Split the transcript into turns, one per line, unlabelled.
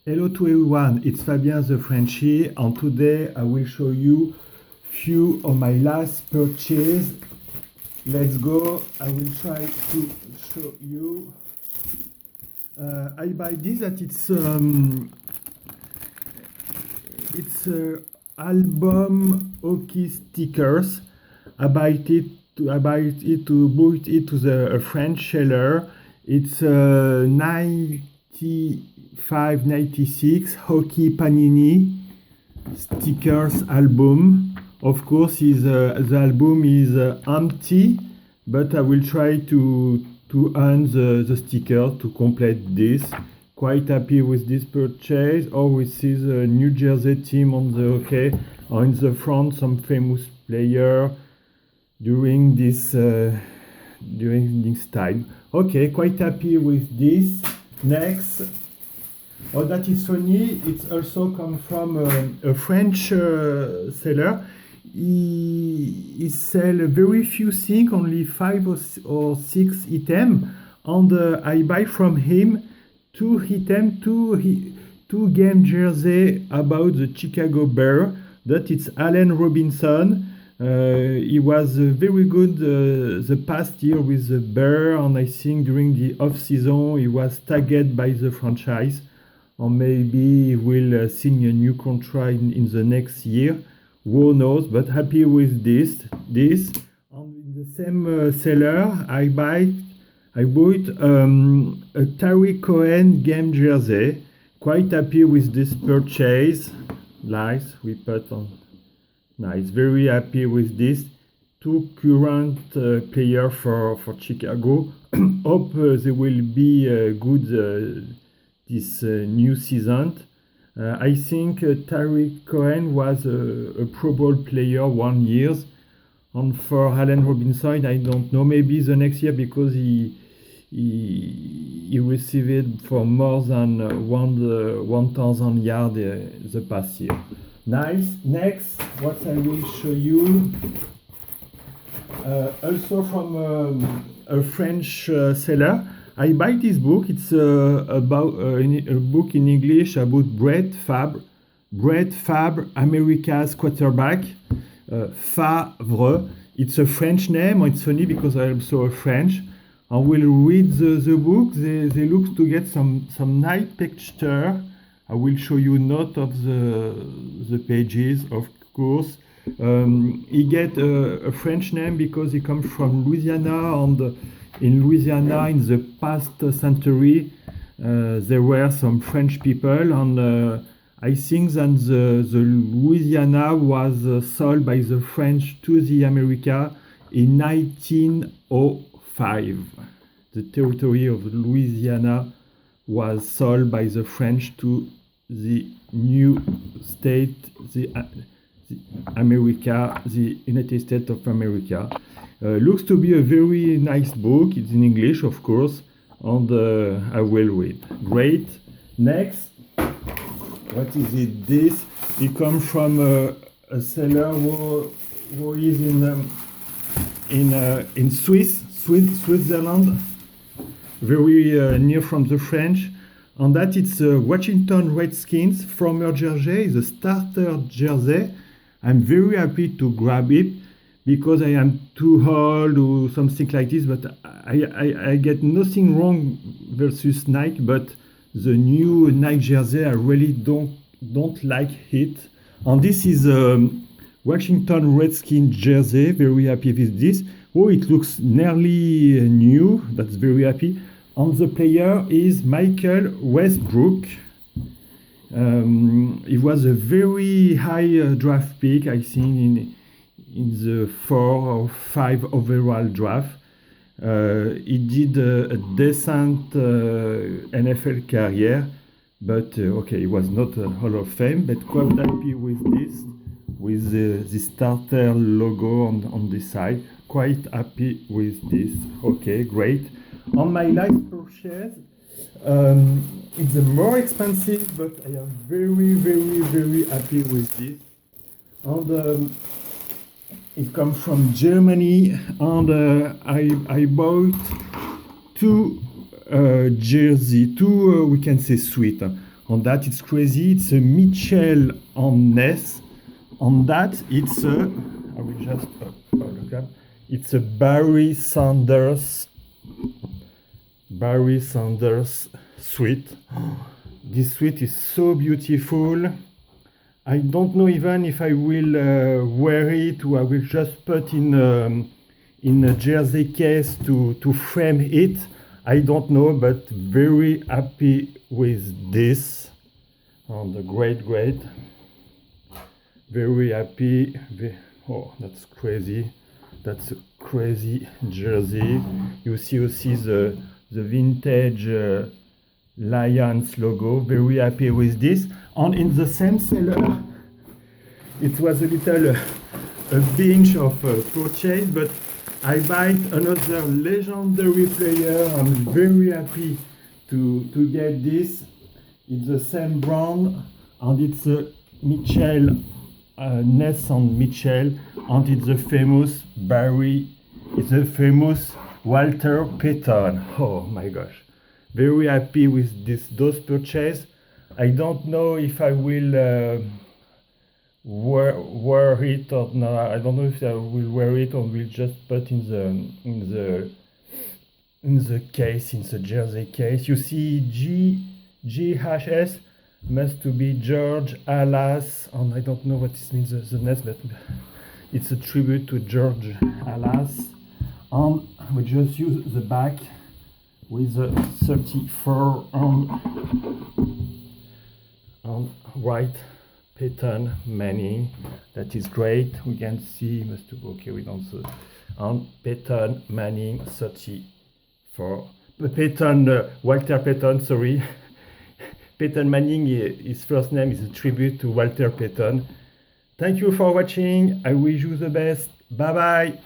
Hello to everyone, it's Fabien the Frenchie, and today I will show you few of my last purchase. Let's go. I will try to show you. I buy this that it's album hockey stickers. I bought it to the a French seller. It's 95-96 hockey panini stickers album. Of course, the album is empty, but I will try to earn the sticker to complete this. Quite happy with this purchase. Oh, we see the New Jersey team on the hockey, or in the front some famous player during this time. Okay, quite happy with this. Next. Oh, that is funny. It's also come from a French seller. He sell very few things, only 5 or 6 items. And I buy from him 2 items, two game jersey about the Chicago Bears. That it's Allen Robinson. He was very good the past year with the Bears, and I think during the off season he was tagged by the franchise. Or maybe we'll sign a new contract in the next year. Who knows? But happy with this. And in the same seller, I bought a Tariq Cohen game jersey. Quite happy with this purchase. Nice. We put on. Nice. Very happy with this. 2 current players for Chicago. Hope they will be good. This new season. I think Tariq Cohen was a Pro Bowl player 1 year, and for Allen Robinson, I don't know. Maybe the next year because he received it for more than 1,000 yards the past year. Nice. Next, what I will show you. Also from a French seller. I buy this book. It's about a book in English about Brett Favre, America's quarterback. Favre. It's a French name. It's funny because I'm also a French. I will read the book. They look to get some nice picture. I will show you not of the pages, of course. He get a French name because he comes from Louisiana, and in Louisiana in the past century there were some French people, and I think that the Louisiana was sold by the French to the America in 1905. The territory of Louisiana was sold by the French to the new state, the United States of America. Looks to be a very nice book. It's in English, of course, and I will read. Great. Next, what is it? This it comes from a seller who is in Switzerland, very near from the French, and that it's Washington Redskins former jersey, the starter jersey. I'm very happy to grab it because I am too old or something like this, but I get nothing wrong versus Nike, but the new Nike jersey I really don't like it. And this is Washington Redskins jersey. Very happy with this. Oh, it looks nearly new. That's very happy. And the player is Michael Westbrook. It was a very high draft pick, I think, in the 4 or 5 overall draft. He did a decent NFL career, but okay, he was not a Hall of Fame, but quite happy with this, with the starter logo on the side. Quite happy with this. Okay, great. On my last purchase, it's more expensive, but I am very happy with this. And it comes from Germany, and I bought 2 jersey, 2 we can say suite. On that, it's crazy. It's a Mitchell and Ness. On that, it's a. I will just look up. It's a Barry Sanders suite. This suite is so beautiful. I don't know even if I will wear it or I will just put in a jersey case to frame it. I don't know, but very happy with this. And great. Very happy. Oh, that's crazy. That's a crazy jersey. You see also the vintage Lions logo. Very happy with this. And in the same seller, it was a little a binge of purchase, but I buy another legendary player. I'm very happy to get this. It's the same brand, and it's a Mitchell, Ness and Mitchell, and it's the famous Barry. It's the famous Walter Payton. Oh my gosh, very happy with those purchases. I don't know if I will wear it or not. I don't know if I will wear it or will just put in the case, in the jersey case. You see GHS must to be George Alas, and I don't know what this means the next, but it's a tribute to George Alas. And we just use the back with the 34 and white Peyton Manning. That is great. We can see must okay, we don't see. And Peyton Manning 34. Peyton Walter Payton, sorry. Peyton Manning, his first name is a tribute to Walter Payton. Thank you for watching. I wish you the best. Bye bye.